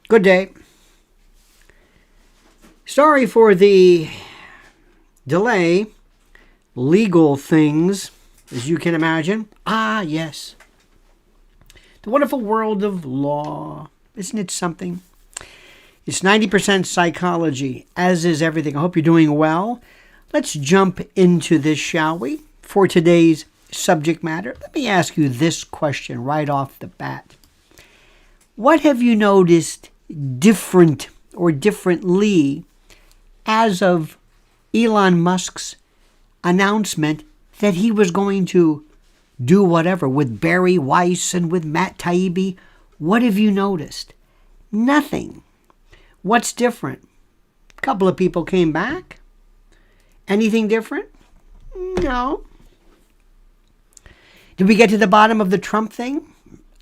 Good day. Sorry for the delay. Legal things, as you can imagine. Ah, yes. The wonderful world of law. Isn't it something? It's 90% psychology, as is everything. I hope you're doing well. Let's jump into this, shall we? For today's subject matter, let me ask you this question right off the bat. What have you noticed different or differently as of Elon Musk's announcement that he was going to do whatever with Barry Weiss and with Matt Taibbi? What have you noticed? Nothing. What's different? A couple of people came back. Anything different? No. Did we get to the bottom of the Trump thing?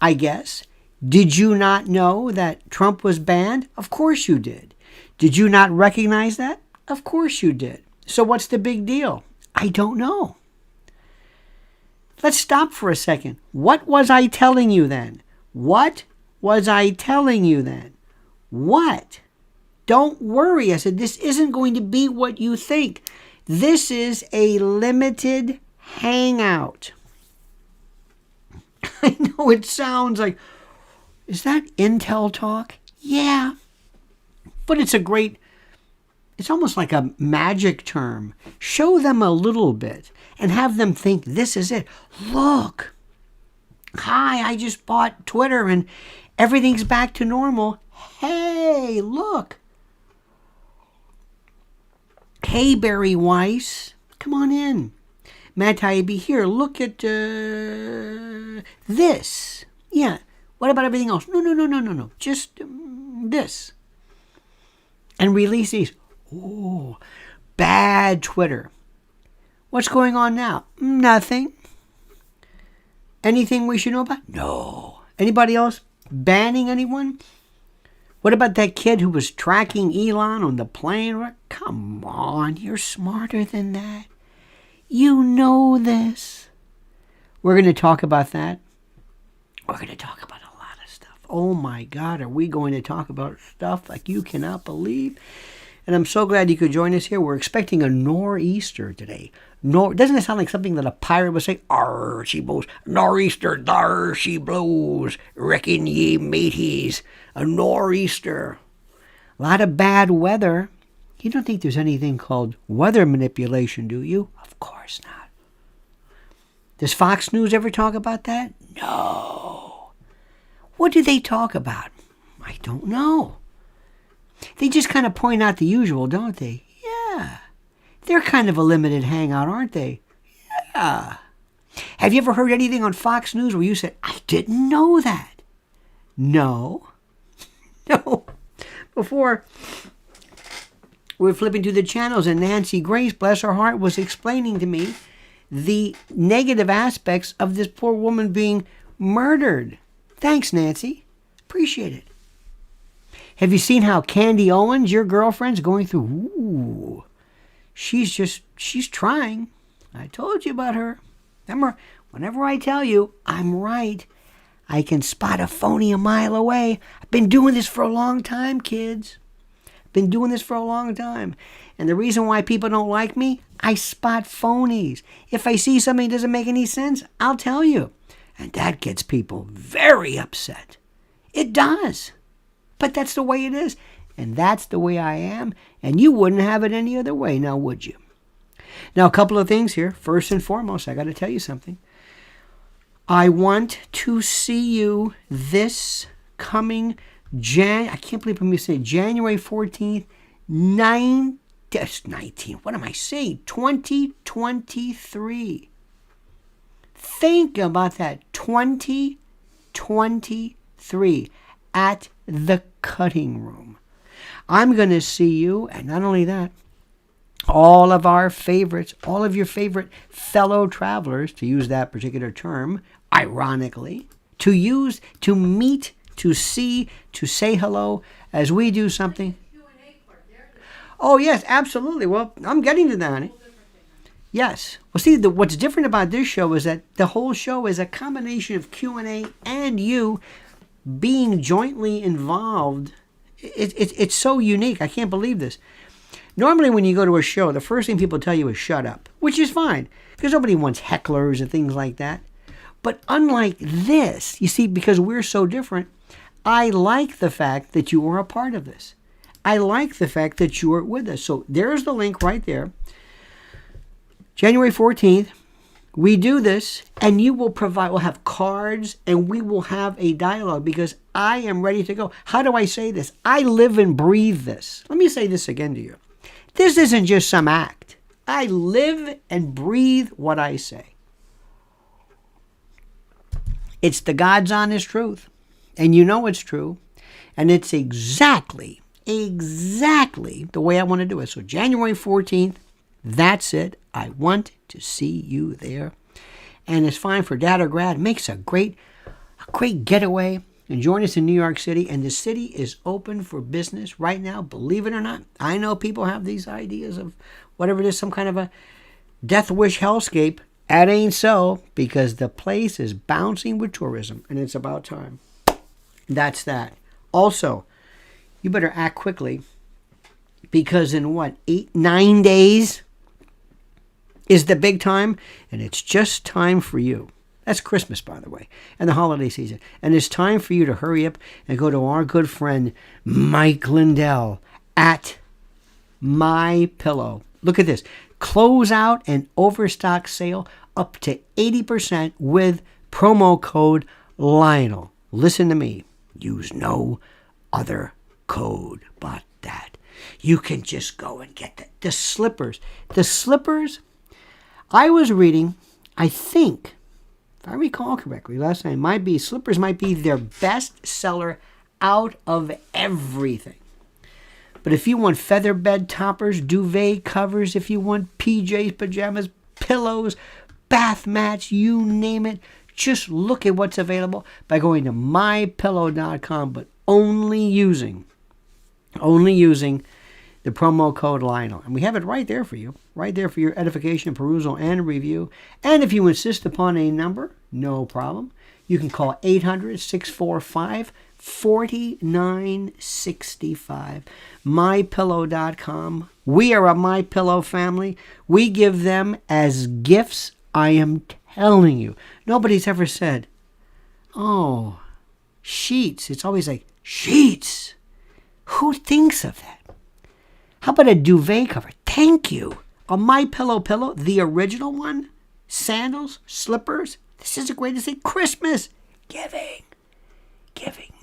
I guess. Did you not know that Trump was banned? Of course you did. Did you not recognize that? Of course you did. So what's the big deal? I don't know. Let's stop for a second. What was I telling you then? What was I telling you then? What? Don't worry. I said, this isn't going to be what you think. This is a limited hangout. I know it sounds like, is that Intel talk? Yeah. But it's it's almost like a magic term. Show them a little bit and have them think this is it. Look. Hi, I just bought Twitter and everything's back to normal. Hey, look. Hey, Barry Weiss. Come on in. Matt Taibbi, here, look at this. Yeah. What about everything else? No. Just this. And release these. Oh, bad Twitter. What's going on now? Nothing. Anything we should know about? No. Anybody else banning anyone? What about that kid who was tracking Elon on the plane? Come on, you're smarter than that. You know this. We're going to talk about that. We're going to talk about a lot of stuff. Oh my God, are we going to talk about stuff like you cannot believe? And I'm so glad you could join us here. We're expecting a nor'easter today. Doesn't it sound like something that a pirate would say? Arr, she blows. Nor'easter, there she blows. Reckon ye mateys. A nor'easter. A lot of bad weather. You don't think there's anything called weather manipulation, do you? Of course not. Does Fox News ever talk about that? No. What do they talk about? I don't know. They just kind of point out the usual, don't they? Yeah. They're kind of a limited hangout, aren't they? Yeah. Have you ever heard anything on Fox News where you said, I didn't know that? No. No. Before we were flipping through the channels and Nancy Grace, bless her heart, was explaining to me the negative aspects of this poor woman being murdered. Thanks, Nancy. Appreciate it. Have you seen how Candy Owens, your girlfriend's going through? Ooh, she's trying. I told you about her. Remember, whenever I tell you, I'm right. I can spot a phony a mile away. I've been doing this for a long time, kids. I've been doing this for a long time. And the reason why people don't like me, I spot phonies. If I see something that doesn't make any sense, I'll tell you. And that gets people very upset. It does. But that's the way it is. And that's the way I am. And you wouldn't have it any other way, now would you? Now, a couple of things here. First and foremost, I got to tell you something. I want to see you this coming I can't believe I'm going to say January 14th, 19. What am I saying? 2023. Think about that. 2023 at the cutting room. I'm going to see you, and not only that, all of our favorites, all of your favorite fellow travelers, to use that particular term, ironically, to meet, to see, to say hello as we do something. Oh, yes, absolutely. Well, I'm getting to that, honey. Yes. Well, see, what's different about this show is that the whole show is a combination of Q&A and you being jointly involved It's so unique. I can't believe this. Normally when you go to a show, the first thing people tell you is shut up, which is fine because nobody wants hecklers and things like that. But unlike this, you see, because we're so different, I like the fact that you are a part of this. I like the fact that you are with us. So there's the link right there. January 14th, we do this, and you will provide, we'll have cards, and we will have a dialogue because I am ready to go. How do I say this? I live and breathe this. Let me say this again to you. This isn't just some act. I live and breathe what I say. It's the God's honest truth, and you know it's true, and it's exactly the way I want to do it. So January 14th, that's it. I want to see you there. And it's fine for dad or grad. It makes a great getaway. And join us in New York City. And the city is open for business right now, believe it or not. I know people have these ideas of whatever it is, some kind of a death wish hellscape. That ain't so, because the place is bouncing with tourism, and it's about time. That's that. Also, you better act quickly, because in 9 days is the big time, and it's just time for you. That's Christmas, by the way, and the holiday season. And it's time for you to hurry up and go to our good friend Mike Lindell at My Pillow. Look at this. Close out and overstock sale up to 80% with promo code Lionel. Listen to me. Use no other code but that. You can just go and get the slippers. The slippers, I was reading, I think, if I recall correctly, last night, slippers might be their best seller out of everything. But if you want feather bed toppers, duvet covers, if you want PJs, pajamas, pillows, bath mats, you name it, just look at what's available by going to mypillow.com, but only using the promo code Lionel. And we have it right there for you, right there for your edification, perusal, and review. And if you insist upon a number, no problem. You can call 800-645-4965. MyPillow.com. We are a MyPillow family. We give them as gifts. I am telling you. Nobody's ever said, oh, sheets. It's always like, sheets. Who thinks of that? How about a duvet cover? Thank you. A MyPillow pillow, the original one. Sandals, slippers. This is the greatest thing. Christmas. Giving.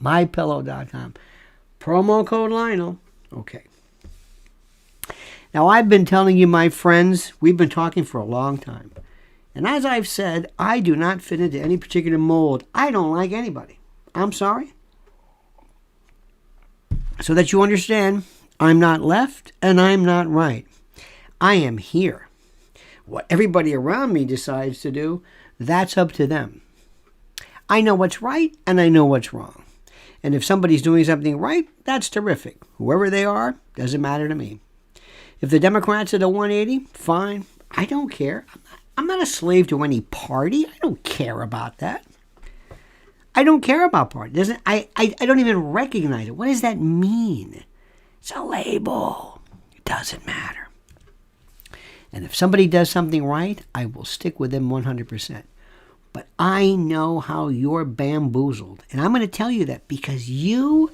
MyPillow.com. Promo code Lionel. Okay. Now, I've been telling you, my friends, we've been talking for a long time. And as I've said, I do not fit into any particular mold. I don't like anybody. I'm sorry. So that you understand, I'm not left and I'm not right. I am here. What everybody around me decides to do, that's up to them. I know what's right and I know what's wrong. And if somebody's doing something right, that's terrific. Whoever they are, doesn't matter to me. If the Democrats are the 180, fine. I don't care. I'm not a slave to any party. I don't care about that. I don't care about party. I don't even recognize it. What does that mean? It's a label. It doesn't matter. And if somebody does something right, I will stick with them 100%. But I know how you're bamboozled. And I'm going to tell you that because you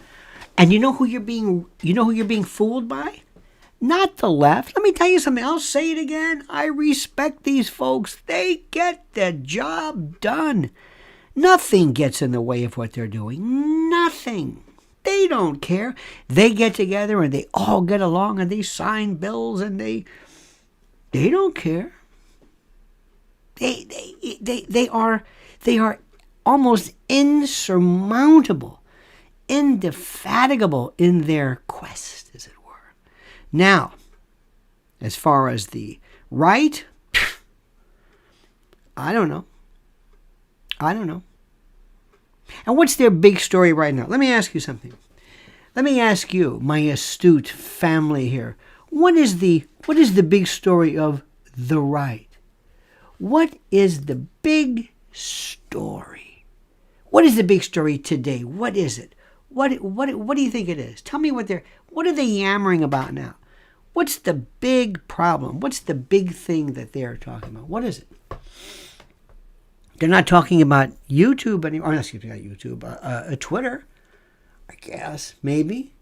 know who you're being fooled by? Not the left. Let me tell you something. I'll say it again. I respect these folks. They get the job done. Nothing gets in the way of what they're doing. Nothing. They don't care. They get together and they all get along and they sign bills and they don't care. They are almost insurmountable, indefatigable in their quest, as it were. Now, as far as the right, I don't know. And what's their big story right now? Let me ask you something. Let me ask you, my astute family here, what is the big story of the right? What is the big story? What is the big story today? What is it? What do you think it is? Tell me what are they yammering about now? What's the big problem? What's the big thing that they're talking about? What is it? They're not talking about YouTube anymore. Oh, excuse me, not YouTube. Twitter, I guess. Maybe.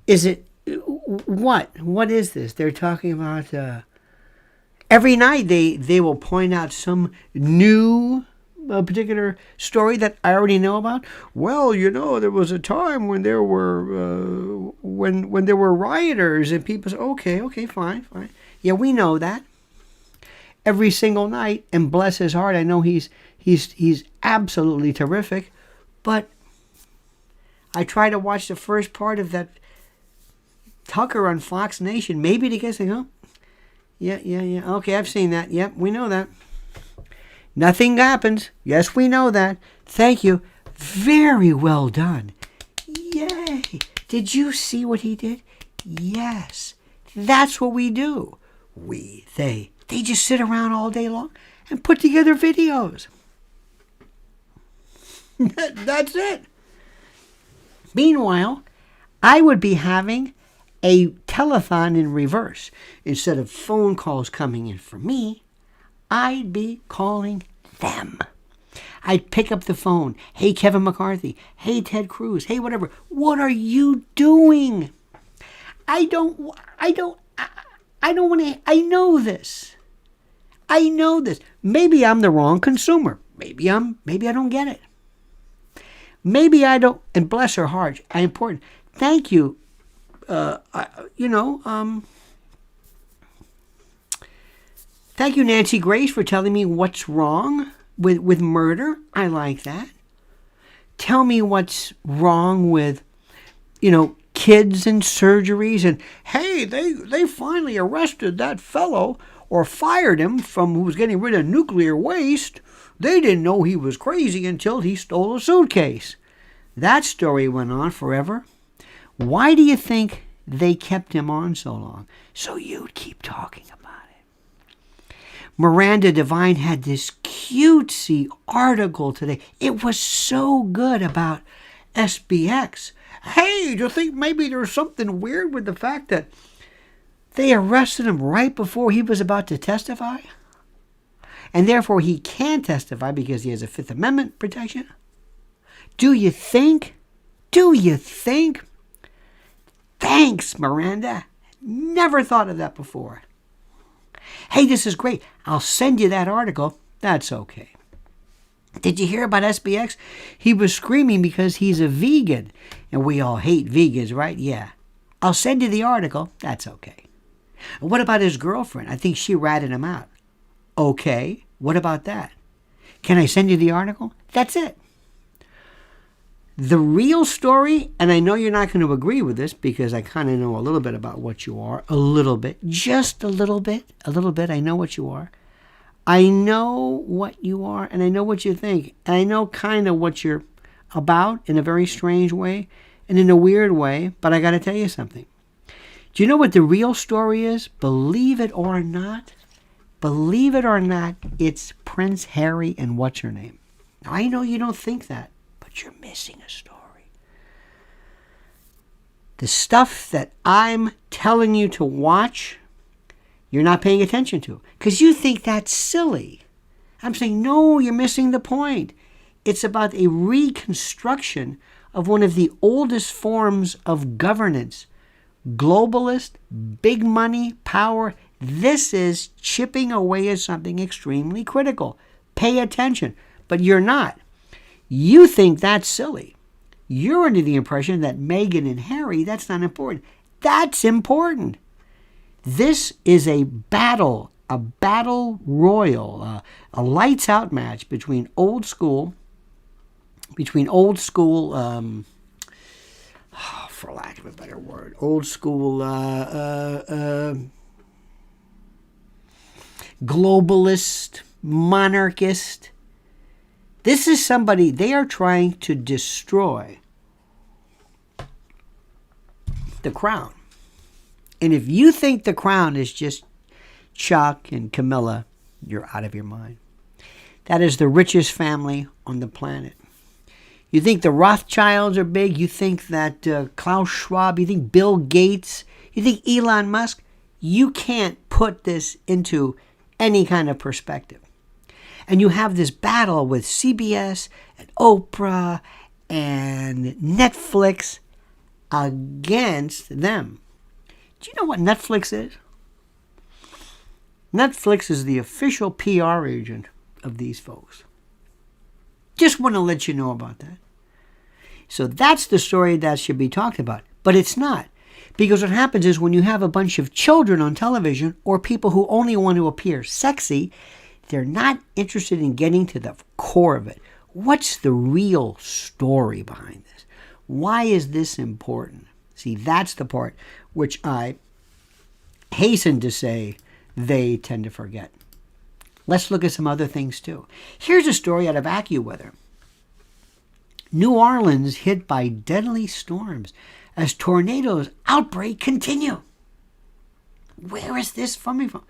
Is it what? What is this? They're talking about every night. They will point out some new particular story that I already know about. Well, there was a time when there were when there were rioters and people said, okay, fine. Yeah, we know that. Every single night, and bless his heart, I know he's absolutely terrific, but I try to watch the first part of that Tucker on Fox Nation, maybe to get saying, yeah, okay, I've seen that. Yep, we know that. Nothing happens. Yes, we know that. Thank you. Very well done. Yay. Did you see what he did? Yes. That's what we do. They just sit around all day long and put together videos. That's it. Meanwhile, I would be having a telethon in reverse. Instead of phone calls coming in for me, I'd be calling them. I'd pick up the phone. Hey, Kevin McCarthy. Hey, Ted Cruz. Hey, whatever. What are you doing? I don't want to. I know this. Maybe I'm the wrong consumer. Maybe I don't get it. Maybe I don't. And bless her heart, I'm important. Thank you. Thank you, Nancy Grace, for telling me what's wrong with murder. I like that. Tell me what's wrong with, kids and surgeries. And hey, they finally arrested that fellow or fired him from who was getting rid of nuclear waste. They didn't know he was crazy until he stole a suitcase. That story went on forever. Why do you think they kept him on so long? So you'd keep talking about it. Miranda Devine had this cutesy article today. It was so good about SBX. Hey, do you think maybe there's something weird with the fact that they arrested him right before he was about to testify? And therefore he can't testify because he has a Fifth Amendment protection? Do you think? Thanks, Miranda. Never thought of that before. Hey, this is great. I'll send you that article. That's okay. Did you hear about SBX? He was screaming because he's a vegan. And we all hate vegans, right? Yeah. I'll send you the article. That's okay. What about his girlfriend? I think she ratted him out. Okay. What about that? Can I send you the article? That's it. The real story, and I know you're not going to agree with this because I kind of know a little bit about what you are. A little bit. Just a little bit. I know what you are. I know what you are, and I know what you think. And I know kind of what you're about in a very strange way and in a weird way, but I got to tell you something. Do you know what the real story is? Believe it or not, it's Prince Harry and what's her name. Now, I know you don't think that, but you're missing a story. The stuff that I'm telling you to watch, you're not paying attention to because you think that's silly. I'm saying, no, you're missing the point. It's about a reconstruction of one of the oldest forms of governance. Globalist, big money, power. This is chipping away at something extremely critical. Pay attention. But you're not. You think that's silly. You're under the impression that Meghan and Harry, that's not important. That's important. This is a battle royal, a lights out match between old school, for lack of a better word, old school globalist, monarchist. This is somebody, they are trying to destroy the crown. And if you think the crown is just Chuck and Camilla, you're out of your mind. That is the richest family on the planet. You think the Rothschilds are big? You think that Klaus Schwab? You think Bill Gates? You think Elon Musk? You can't put this into any kind of perspective. And you have this battle with CBS and Oprah and Netflix against them. Do you know what Netflix is? Netflix is the official PR agent of these folks. Just want to let you know about that. So that's the story that should be talked about. But it's not. Because what happens is when you have a bunch of children on television or people who only want to appear sexy, they're not interested in getting to the core of it. What's the real story behind this? Why is this important? See, that's the part which I hasten to say they tend to forget. Let's look at some other things too. Here's a story out of AccuWeather. New Orleans hit by deadly storms as tornadoes outbreak continue. Where is this coming from?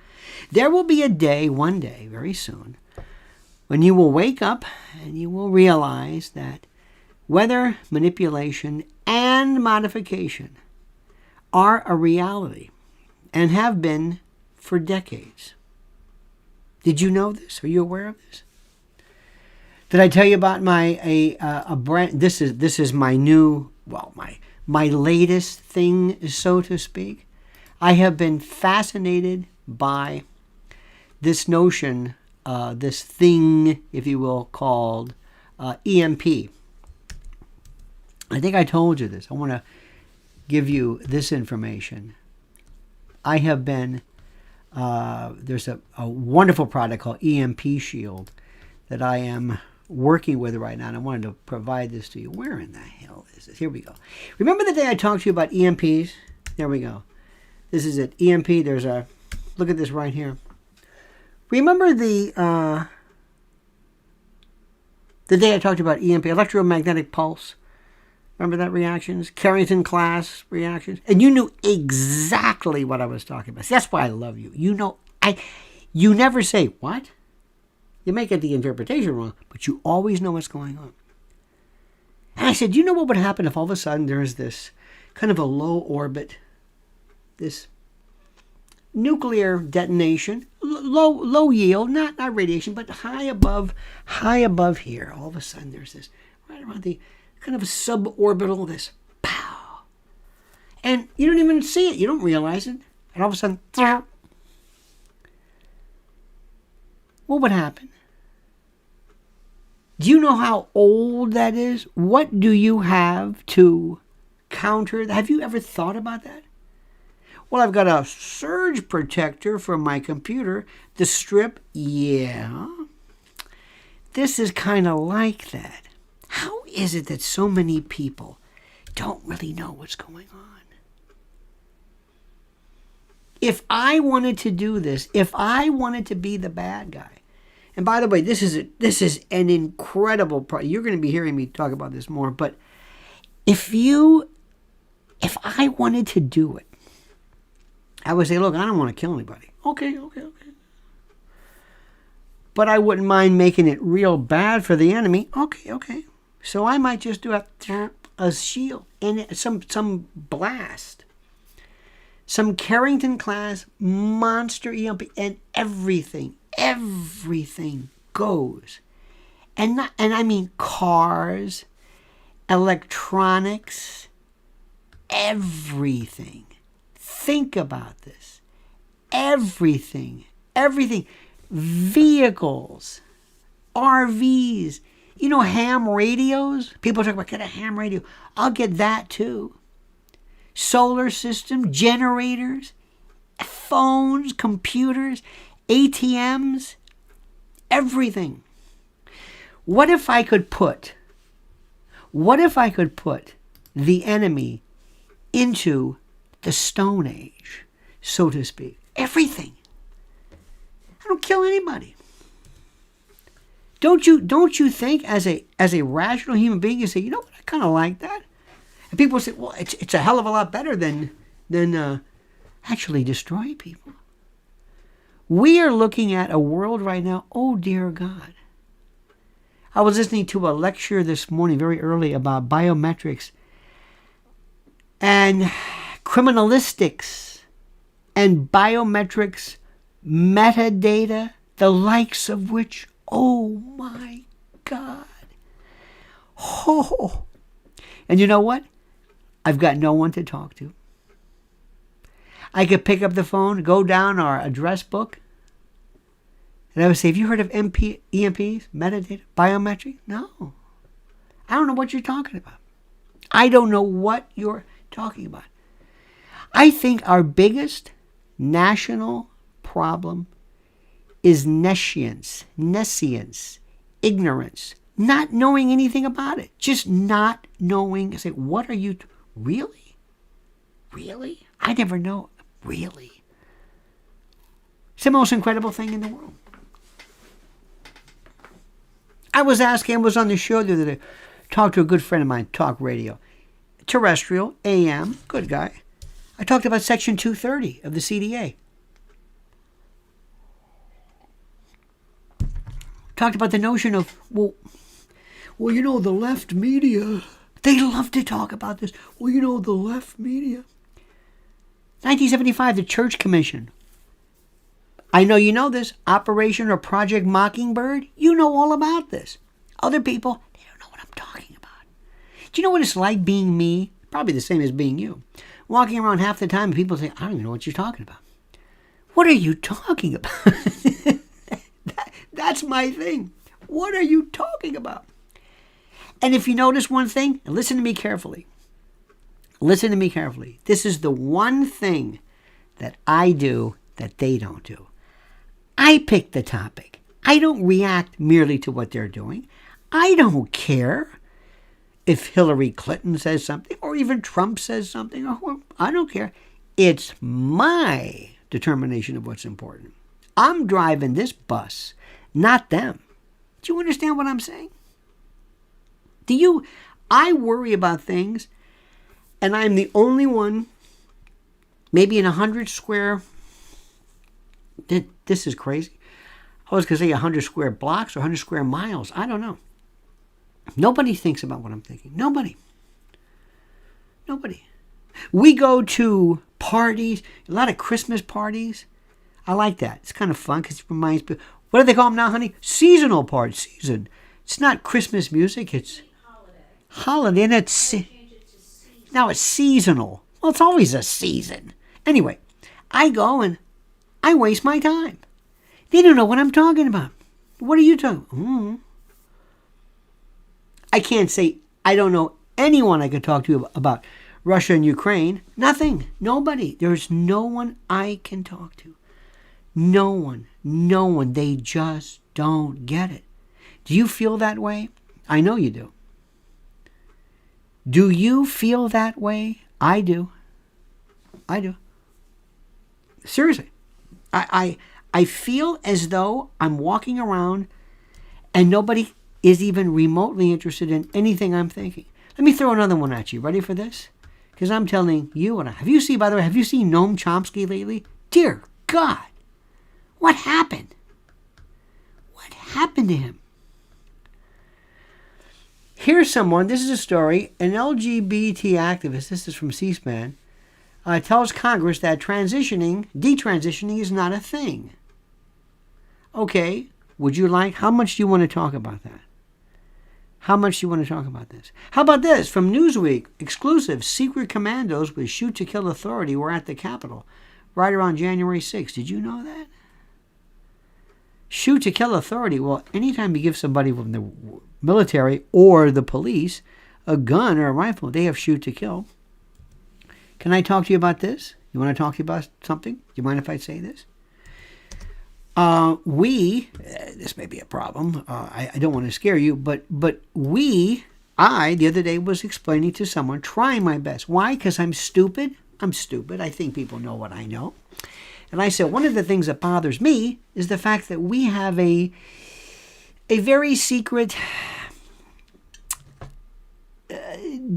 There will be a day, one day, very soon, when you will wake up and you will realize that weather manipulation and modification are a reality and have been for decades. Did you know this? Are you aware of this? Did I tell you about my brand? This is my new, my latest thing, so to speak. I have been fascinated by this notion, this thing, if you will, called EMP. I think I told you this. I want to give you this information. I have been, there's a wonderful product called EMP Shield that I am working with right now, and I wanted to provide this to you. Where in the hell is this? Here we go. Remember the day I talked to you about EMPs? There we go. This is it. EMP. There's a, look at this right here. Remember the day I talked about EMP, electromagnetic pulse? Remember that reactions? Carrington class reactions? And you knew exactly what I was talking about. See, that's why I love you. You know, you never say, what? You may get the interpretation wrong, but you always know what's going on. And I said, you know what would happen if all of a sudden there's this kind of a low orbit, this nuclear detonation, low yield, not radiation, but high above here. All of a sudden there's this, right around the kind of a suborbital, this pow. And you don't even see it. You don't realize it. And all of a sudden, what would happen? Do you know how old that is? What do you have to counter that? Have you ever thought about that? Well, I've got a surge protector for my computer. The strip, yeah. This is kind of like that. How is it that so many people don't really know what's going on? If I wanted to do this, if I wanted to be the bad guy, and by the way, this is an incredible you're going to be hearing me talk about this more, but if I wanted to do it, I would say, look, I don't want to kill anybody. Okay. But I wouldn't mind making it real bad for the enemy. Okay. So I might just do a shield and some blast. Some Carrington class monster EMP, and everything goes. And I mean cars, electronics, everything. Think about this. Everything. Vehicles, RVs, you know, ham radios. People talk about, get a ham radio. I'll get that too. Solar system, generators, phones, computers, ATMs, everything. What if I could put the enemy into the Stone Age, so to speak? Everything. I don't kill anybody. Don't you think as a rational human being, you say, you know what, I kind of like that? And people say, well, it's a hell of a lot better than actually destroying people. We are looking at a world right now, oh dear God. I was listening to a lecture this morning very early about biometrics and criminalistics and biometrics metadata, the likes of which, oh my God. Oh. And you know what? I've got no one to talk to. I could pick up the phone, go down our address book, and I would say, have you heard of EMPs, metadata, biometric? No. I don't know what you're talking about. I don't know what you're talking about. I think our biggest national problem is nescience, ignorance, not knowing anything about it, just not knowing. Say, what are you, really? Really? I never know. Really? It's the most incredible thing in the world. I was on the show the other day, talked to a good friend of mine, talk radio, terrestrial, AM, good guy. I talked about Section 230 of the CDA. Talked about the notion of, well, you know, the left media, they love to talk about this. Well, you know, the left media. 1975, the Church Commission. I know you know this. Operation or Project Mockingbird. You know all about this. Other people, they don't know what I'm talking about. Do you know what it's like being me? Probably the same as being you. Walking around half the time and people say, I don't even know what you're talking about. What are you talking about? That's my thing. What are you talking about? And if you notice one thing, and listen to me carefully. Listen to me carefully. This is the one thing that I do that they don't do. I pick the topic. I don't react merely to what they're doing. I don't care if Hillary Clinton says something or even Trump says something. I don't care. It's my determination of what's important. I'm driving this bus, not them. Do you understand what I'm saying? I worry about things, and I'm the only one, maybe in 100 square, this is crazy. I was going to say 100 square blocks or 100 square miles. I don't know. Nobody thinks about what I'm thinking. Nobody. We go to parties, a lot of Christmas parties. I like that. It's kind of fun because it reminds me. What do they call them now, honey? Seasonal parties. Season. It's not Christmas music. It's holiday. And now it's seasonal. Well, it's always a season. Anyway, I go and I waste my time. They don't know what I'm talking about. What are you talking about? I can't say I don't know anyone I could talk to about Russia and Ukraine. Nothing. Nobody. There's no one I can talk to. No one. They just don't get it. Do you feel that way? I know you do. Do you feel that way? I do. Seriously. I feel as though I'm walking around and nobody is even remotely interested in anything I'm thinking. Let me throw another one at you. Ready for this? Because I'm telling you, have you seen Noam Chomsky lately? Dear God, what happened? What happened to him? Here's someone, this is a story, an LGBT activist, this is from C-SPAN, tells Congress that detransitioning is not a thing. Okay, how much do you want to talk about that? How much do you want to talk about this? How about this? From Newsweek, exclusive, secret commandos with shoot-to-kill authority were at the Capitol right around January 6th. Did you know that? Shoot-to-kill authority. Well, anytime you give somebody from the military or the police a gun or a rifle, they have shoot-to-kill. Can I talk to you about this? You want to talk to you about something? Do you mind if I say this? This may be a problem. I don't want to scare you, but the other day was explaining to someone, trying my best. Why? Because I'm stupid. I think people know what I know. And I said, one of the things that bothers me is the fact that we have a very secret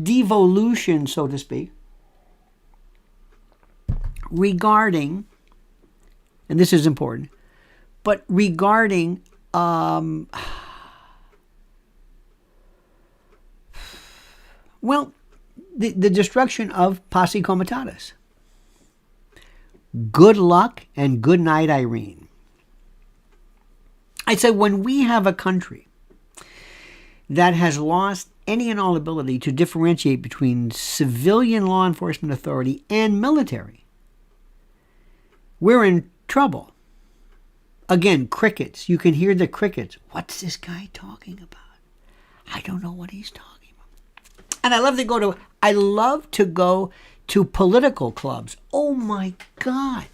devolution, so to speak, regarding, and this is important, but regarding Well, the destruction of Posse Comitatus. Good luck and good night, Irene. I said, when we have a country that has lost any and all ability to differentiate between civilian law enforcement authority and military, we're in trouble. Again, crickets. You can hear the crickets. What's this guy talking about? I don't know what he's talking about. And I love to go to political clubs. Oh my God.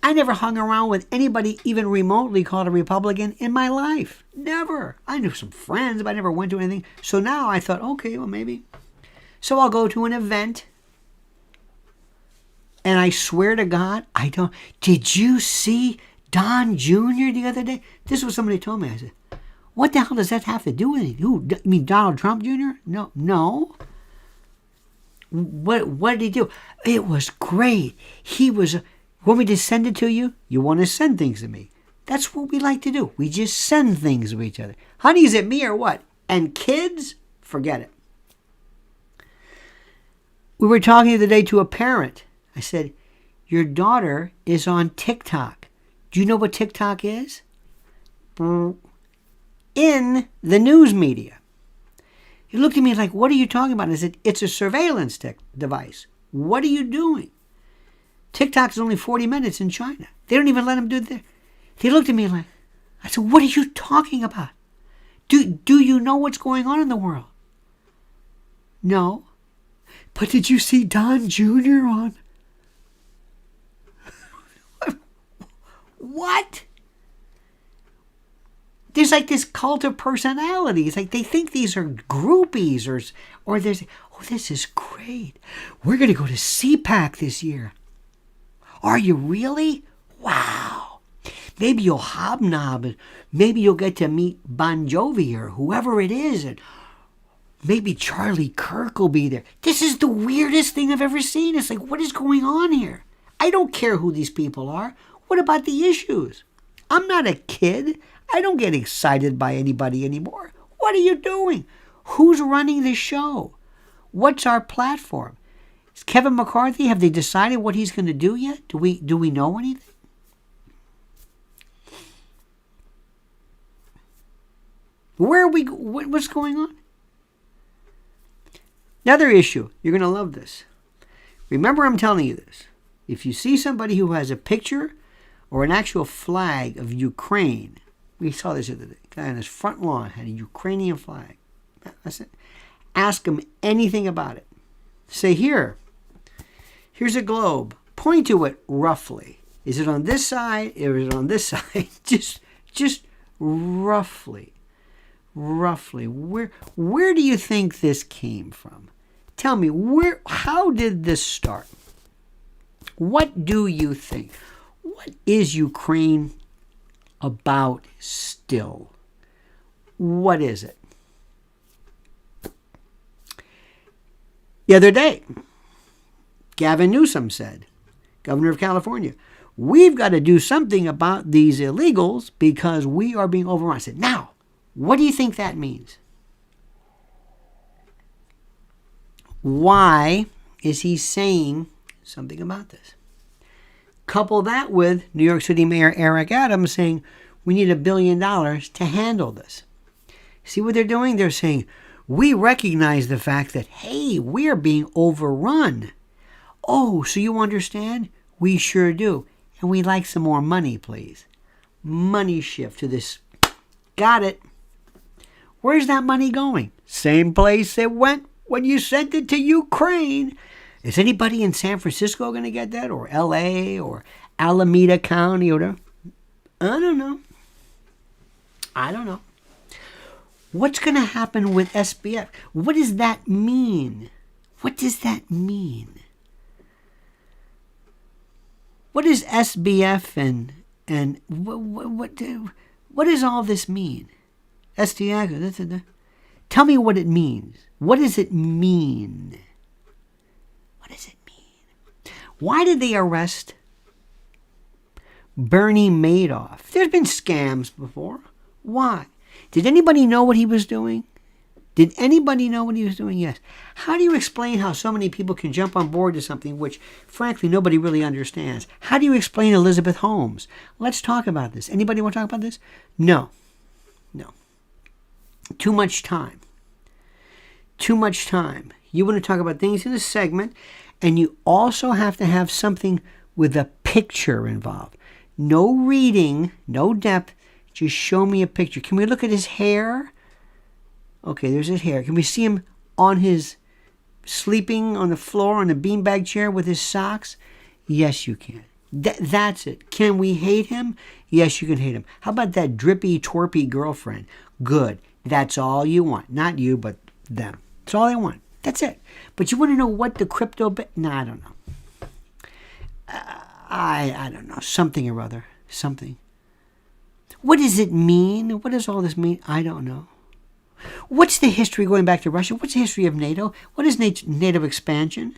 I never hung around with anybody even remotely called a Republican in my life. Never. I knew some friends, but I never went to anything. So now I thought, okay, well, maybe. So I'll go to an event. And I swear to God, I don't. Did you see Don Jr. the other day? This was somebody told me. I said, what the hell does that have to do with it? Who? You mean Donald Trump Jr.? No. What did he do? It was great. He was. Want me to send it to you? You want to send things to me. That's what we like to do. We just send things to each other. Honey, is it me or what? And kids, forget it. We were talking the other day to a parent. I said, your daughter is on TikTok. Do you know what TikTok is? In the news media. He looked at me like, what are you talking about? I said, it's a surveillance device. What are you doing? TikTok is only 40 minutes in China. They don't even let them do that. He looked at me like, I said, what are you talking about? Do you know what's going on in the world? No. But did you see Don Jr. on? What? There's like this cult of personality. It's like they think these are groupies or there's, oh, this is great. We're going to go to CPAC this year. Are you really? Wow. Maybe you'll hobnob and maybe you'll get to meet Bon Jovi or whoever it is. And maybe Charlie Kirk will be there. This is the weirdest thing I've ever seen. It's like, what is going on here? I don't care who these people are. What about the issues? I'm not a kid. I don't get excited by anybody anymore. What are you doing? Who's running the show? What's our platform? Is Kevin McCarthy, have they decided what he's going to do yet? Do we know anything? Where are we? What's going on? Another issue. You're going to love this. Remember, I'm telling you this. If you see somebody who has a picture or an actual flag of Ukraine, we saw this the other day. Guy on his front lawn had a Ukrainian flag. That's it. Ask him anything about it. Say, here's a globe. Point to it roughly. Is it on this side or is it on this side? just roughly. Roughly. Where do you think this came from? Tell me, how did this start? What do you think? What is Ukraine about still? What is it? The other day, Gavin Newsom said, Governor of California, we've got to do something about these illegals because we are being overrun. I said, now, what do you think that means? Why is he saying something about this? Couple that with New York City Mayor Eric Adams saying we need $1 billion to handle this. See what they're doing? They're saying we recognize the fact that, hey, we're being overrun. Oh, so you understand? We sure do. And we'd like some more money, please. Money shift to this. Got it. Where's that money going? Same place it went when you sent it to Ukraine. Is anybody in San Francisco going to get that? Or LA or Alameda County or whatever? I don't know. What's going to happen with SBF? What does that mean? What does that mean? What is SBF and what does all this mean? STI. Tell me what it means. What does it mean? What does it mean? Why did they arrest Bernie Madoff? There's been scams before. Why? Did anybody know what he was doing? Did anybody know what he was doing? Yes. How do you explain how so many people can jump on board to something which, frankly, nobody really understands? How do you explain Elizabeth Holmes? Let's talk about this. Anybody want to talk about this? No. No. Too much time. Too much time. You want to talk about things in a segment, and you also have to have something with a picture involved. No reading, no depth. Just show me a picture. Can we look at his hair? Okay, there's his hair. Can we see him on his sleeping on the floor on a beanbag chair with his socks? Yes, you can. That's it. Can we hate him? Yes, you can hate him. How about that drippy, twerpy girlfriend? Good. That's all you want. Not you, but them. That's all they want. That's it. But you want to know what the crypto... No, I don't know. I don't know. Something or other. Something. What does it mean? What does all this mean? I don't know. What's the history going back to Russia? What's the history of NATO? What is NATO expansion?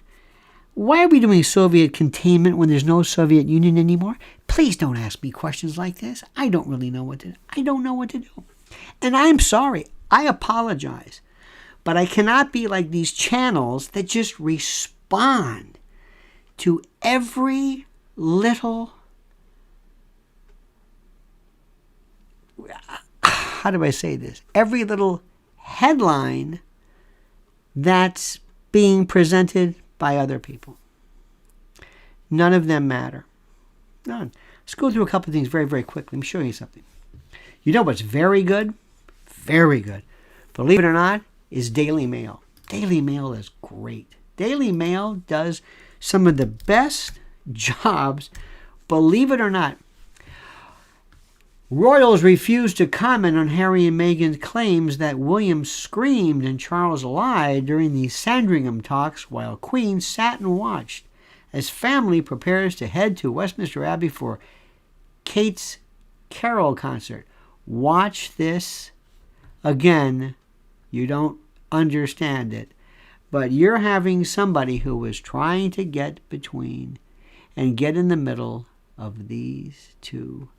Why are we doing Soviet containment when there's no Soviet Union anymore? Please don't ask me questions like this. I don't really know what to do. I don't know what to do. And I'm sorry. I apologize. But I cannot be like these channels that just respond to every little... How do I say this? Every little headline that's being presented by other people. None of them matter. None. Let's go through a couple of things very, very quickly. Let me show you something. You know what's very good? Very good. Believe it or not, is Daily Mail. Daily Mail is great. Daily Mail does some of the best jobs, believe it or not. Royals refused to comment on Harry and Meghan's claims that William screamed and Charles lied during the Sandringham talks, while Queen sat and watched as family prepares to head to Westminster Abbey for Kate's Carol concert. Watch this again. You don't understand it, but you're having somebody who is trying to get between and get in the middle of these two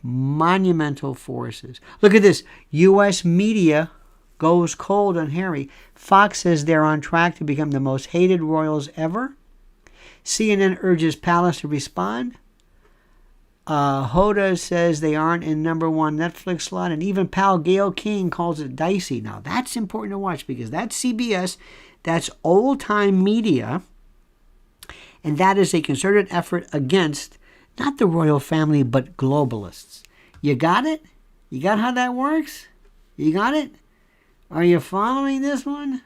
monumental forces. Look at this. U.S. media goes cold on Harry. Fox says they're on track to become the most hated royals ever. CNN urges Palace to respond. Hoda says they aren't in number one Netflix slot. And even pal Gayle King calls it dicey. Now, that's important to watch because that's CBS. That's old-time media. And that is a concerted effort against not the royal family, but globalists. You got it? You got how that works? You got it? Are you following this one?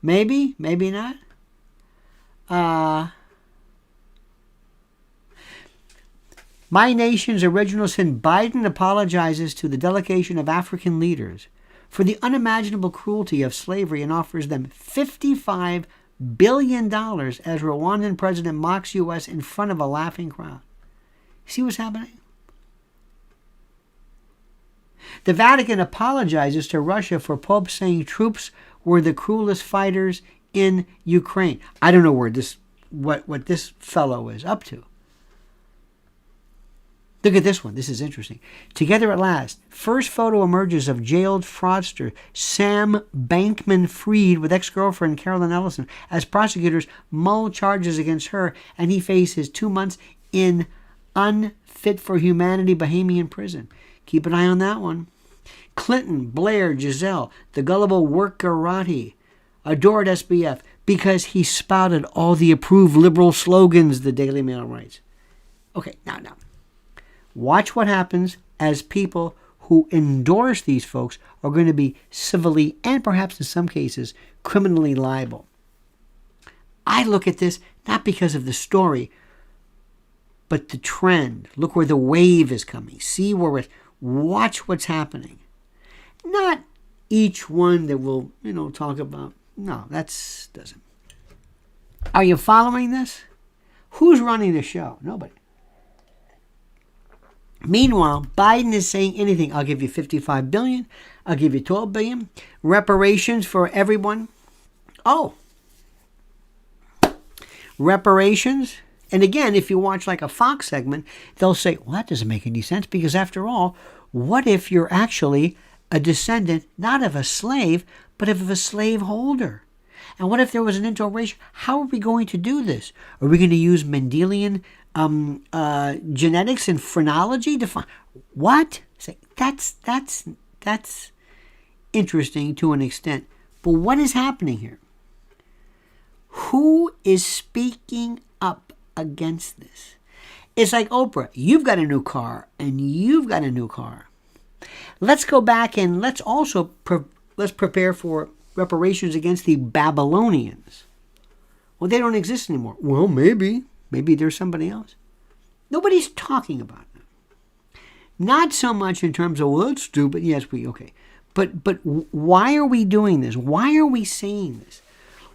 Maybe, maybe not. My Nation's original sin. Biden apologizes to the delegation of African leaders for the unimaginable cruelty of slavery and offers them $55 billion as Rwandan president mocks U.S. in front of a laughing crowd. See what's happening? The Vatican apologizes to Russia for Pope saying troops were the cruelest fighters in Ukraine. I don't know where this what this fellow is up to. Look at this one. This is interesting. Together at last. First photo emerges of jailed fraudster Sam Bankman-Fried with ex-girlfriend Carolyn Ellison as prosecutors mull charges against her, and he faces 2 months in unfit for humanity Bahamian prison. Keep an eye on that one. Clinton, Blair, Giselle, the gullible workerati, adored SBF because he spouted all the approved liberal slogans, the Daily Mail writes. Okay, now. Watch what happens as people who endorse these folks are going to be civilly and perhaps in some cases criminally liable. I look at this not because of the story, but the trend. Look where the wave is coming. See where it. Watch what's happening. Not each one that we'll, talk about. No, doesn't. Are you following this? Who's running the show? Nobody. Meanwhile, Biden is saying anything. I'll give you $55 billion. I'll give you $12 billion. Reparations for everyone. Oh. Reparations. And again, if you watch like a Fox segment, they'll say, well, that doesn't make any sense because after all, what if you're actually a descendant, not of a slave, but of a slaveholder? And what if there was an interracial? How are we going to do this? Are we going to use Mendelian genetics and phrenology to find what? That's interesting to an extent. But what is happening here? Who is speaking up against this? It's like Oprah. You've got a new car, and you've got a new car. Let's go back and let's also let's prepare for reparations against the Babylonians. Well, they don't exist anymore. Well, maybe there's somebody else. Nobody's talking about them. Not so much in terms of, well, that's stupid. Yes, okay. But why are we doing this? Why are we saying this?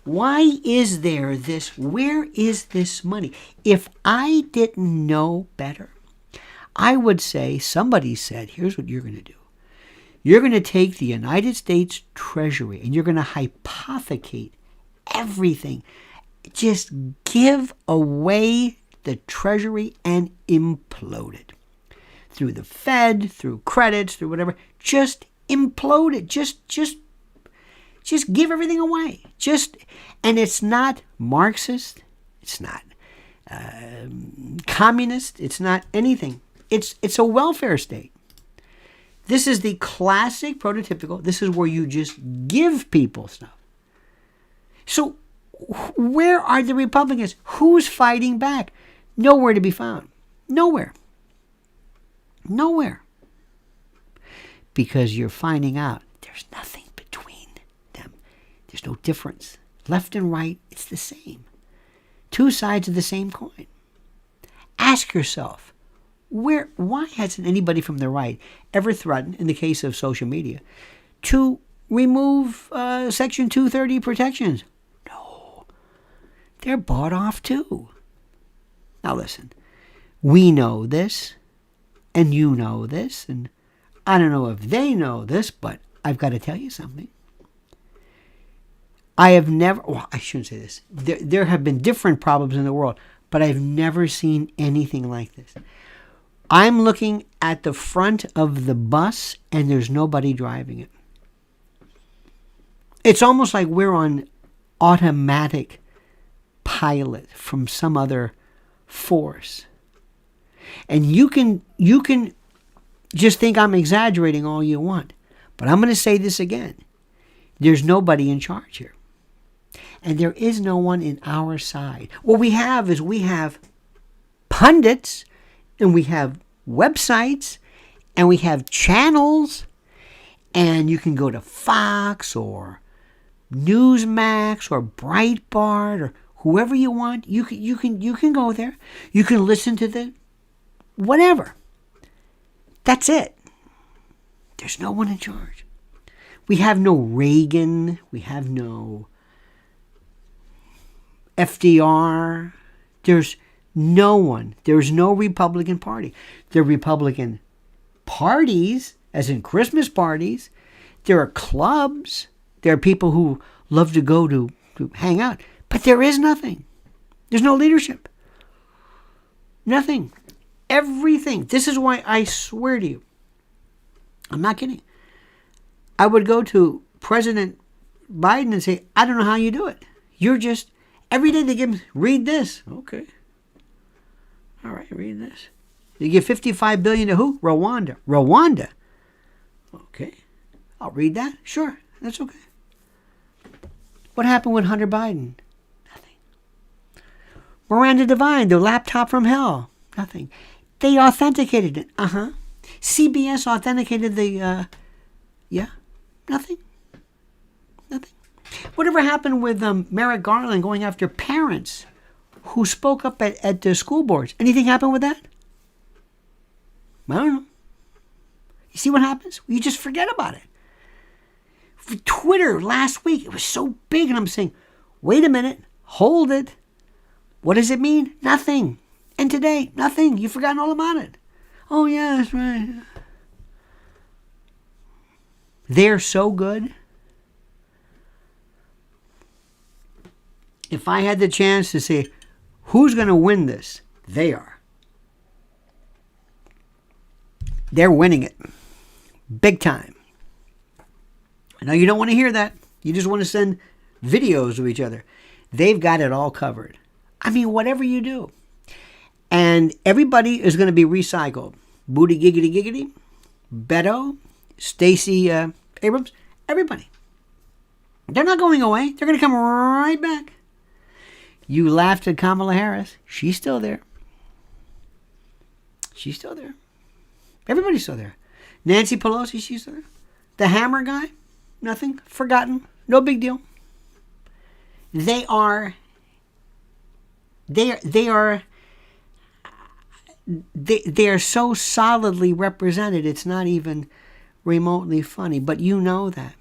Why is there this? Where is this money? If I didn't know better, I would say, somebody said, here's what you're going to do. You're going to take the United States Treasury and you're going to hypothecate everything. Just give away the Treasury and implode it. Through the Fed, through credits, through whatever. Just implode it. Just give everything away. And it's not Marxist. It's not communist. It's not anything. It's a welfare state. This is the classic prototypical. This is where you just give people stuff. So where are the Republicans? Who's fighting back? Nowhere to be found. Nowhere. Because you're finding out there's nothing between them. There's no difference. Left and right, it's the same. Two sides of the same coin. Ask yourself, why hasn't anybody from the right ever threatened, in the case of social media, to remove Section 230 protections? No. They're bought off too. Now listen, we know this, and you know this, and I don't know if they know this, but I've got to tell you something. I shouldn't say this. There have been different problems in the world, but I've never seen anything like this. I'm looking at the front of the bus, and there's nobody driving it. It's almost like we're on automatic pilot from some other force. And you can just think I'm exaggerating all you want. But I'm going to say this again. There's nobody in charge here. And there is no one in our side. What we have is pundits, and we have websites, and we have channels, and you can go to Fox or Newsmax or Breitbart or whoever you want. You can go there. You can listen to the whatever. That's it. There's no one in charge. We have no Reagan. We have no FDR. There's no one. There's no Republican Party. There are Republican parties, as in Christmas parties. There are clubs. There are people who love to go to hang out. But there is nothing. There's no leadership. Nothing. Everything. This is why I swear to you, I'm not kidding, I would go to President Biden and say, I don't know how you do it. You're just, every day they give him, read this. Okay. All right, read this. You give $55 billion to who? Rwanda. Rwanda. Okay. I'll read that. Sure. That's okay. What happened with Hunter Biden? Nothing. Miranda Devine, the laptop from hell. Nothing. They authenticated it. CBS authenticated the, nothing. Nothing. Whatever happened with Merrick Garland going after parents who spoke up at the school boards? Anything happen with that? I don't know. You see what happens? You just forget about it. For Twitter last week, it was so big, and I'm saying, wait a minute, hold it. What does it mean? Nothing. And today, nothing. You've forgotten all about it. Oh, yeah, that's right. They're so good. If I had the chance to say, who's going to win this? They are. They're winning it. Big time. I know you don't want to hear that. You just want to send videos of each other. They've got it all covered. I mean, whatever you do. And everybody is going to be recycled. Booty Giggity Giggity, Beto, Stacey Abrams, everybody. They're not going away. They're going to come right back. You laughed at Kamala Harris. She's still there. She's still there. Everybody's still there. Nancy Pelosi, she's still there. The Hammer guy, nothing. Forgotten. No big deal. They are so solidly represented, it's not even remotely funny. But you know that.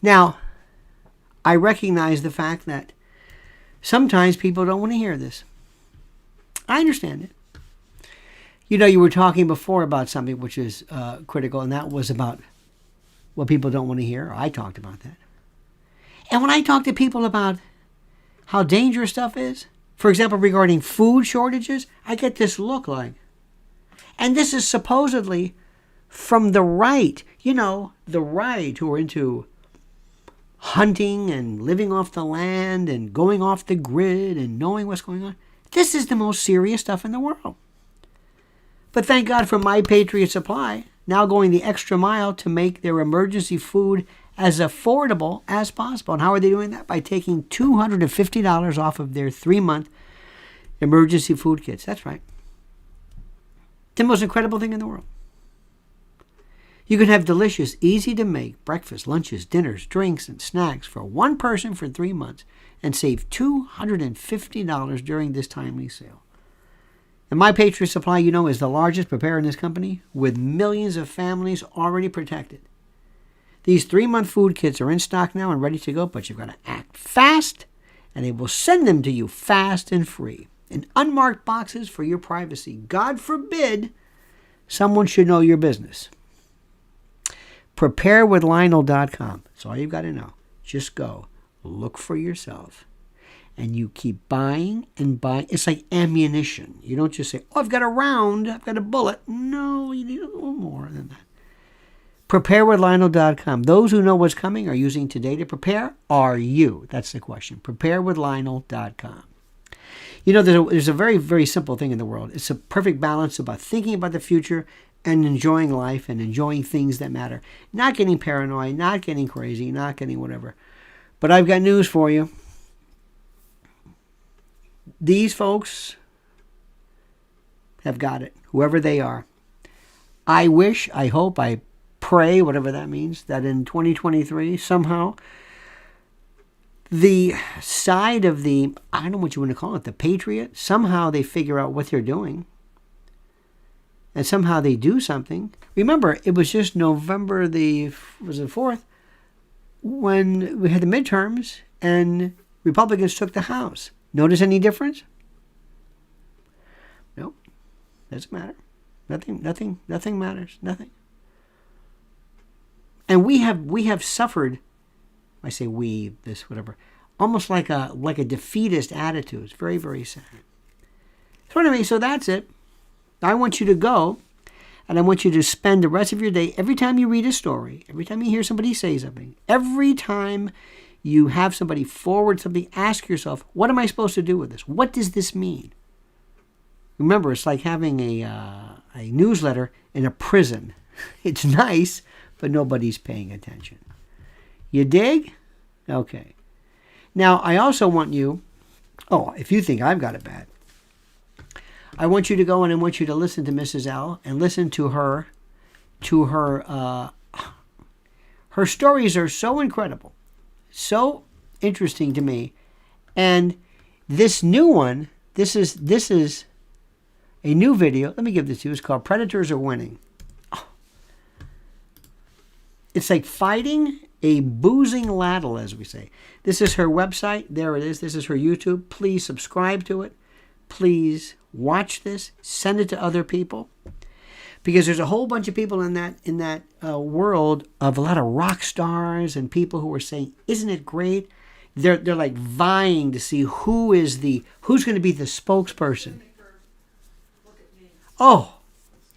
Now, I recognize the fact that sometimes people don't want to hear this. I understand it. You know, you were talking before about something which is critical, and that was about what people don't want to hear. I talked about that. And when I talk to people about how dangerous stuff is, for example, regarding food shortages, I get this look like, and this is supposedly from the right, you know, the right who are into hunting and living off the land and going off the grid and knowing what's going on. This is the most serious stuff in the world. But thank God for My Patriot Supply, now going the extra mile to make their emergency food as affordable as possible. And how are they doing that? By taking $250 off of their 3-month emergency food kits. That's right. The most incredible thing in the world. You can have delicious, easy-to-make breakfast, lunches, dinners, drinks, and snacks for one person for 3 months and save $250 during this timely sale. And My Patriot Supply, you know, is the largest preparedness company with millions of families already protected. These 3-month food kits are in stock now and ready to go, but you've got to act fast, and they will send them to you fast and free in unmarked boxes for your privacy. God forbid someone should know your business. Preparedwithlionel.com. That's all you've got to know. Just go. Look for yourself. And you keep buying and buying. It's like ammunition. You don't just say, oh, I've got a round, I've got a bullet. No, you need a little more than that. Preparedwithlionel.com. Those who know what's coming are using today to prepare. Are you? That's the question. Preparedwithlionel.com. You know, there's a very, very simple thing in the world. It's a perfect balance about thinking about the future and enjoying life and enjoying things that matter. Not getting paranoid, not getting crazy, not getting whatever. But I've got news for you. These folks have got it, whoever they are. I wish, I hope, I pray, whatever that means, that in 2023, somehow, the side of the, I don't know what you want to call it, the patriot, somehow they figure out what they're doing. And somehow they do something. Remember, it was just November the 4th when we had the midterms and Republicans took the House. Notice any difference? No, doesn't matter. Nothing matters. Nothing. And we have suffered. I say we, this, whatever, almost like a defeatist attitude. It's very, very sad. So anyway, so that's it. I want you to go, and I want you to spend the rest of your day, every time you read a story, every time you hear somebody say something, every time you have somebody forward something, ask yourself, what am I supposed to do with this? What does this mean? Remember, it's like having a newsletter in a prison. It's nice, but nobody's paying attention. You dig? Okay. Now, I also want you, if you think I've got it bad, I want you to go and I want you to listen to Mrs. L and listen to her, her stories are so incredible, so interesting to me. And this new one, this is a new video. Let me give this to you. It's called Predators Are Winning. It's like fighting a boozing ladle, as we say. This is her website. There it is. This is her YouTube. Please subscribe to it. Please watch this. Send it to other people. Because there's a whole bunch of people in that world of a lot of rock stars and people who are saying, isn't it great? They're like vying to see who's going to be the spokesperson. Oh,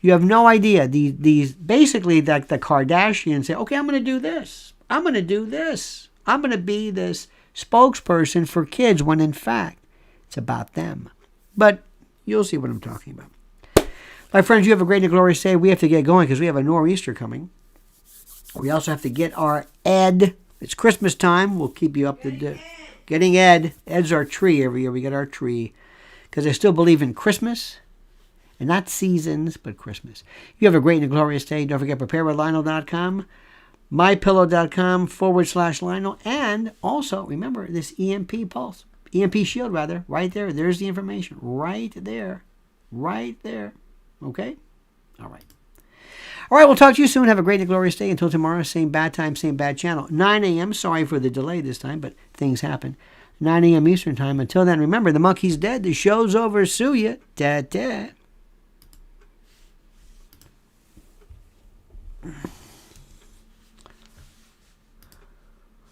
you have no idea. These basically, like the Kardashians say, okay, I'm going to do this. I'm going to do this. I'm going to be this spokesperson for kids when in fact it's about them. But you'll see what I'm talking about. My friends, you have a great and glorious day. We have to get going because we have a nor'easter coming. We also have to get our Ed. It's Christmas time. We'll keep you up to date. Getting Ed. Ed's our tree every year. We get our tree because I still believe in Christmas. And not seasons, but Christmas. You have a great and glorious day. Don't forget, preparedwithlionel.com, mypillow.com/Lionel. And also, remember, this EMP pulse. EMP shield, rather. Right there. There's the information. Right there. Right there. Okay? All right. All right, we'll talk to you soon. Have a great and glorious day. Until tomorrow, same bad time, same bad channel. 9 a.m. Sorry for the delay this time, but things happen. 9 a.m. Eastern time. Until then, remember, the monkey's dead. The show's over. Sue ya. Da-da.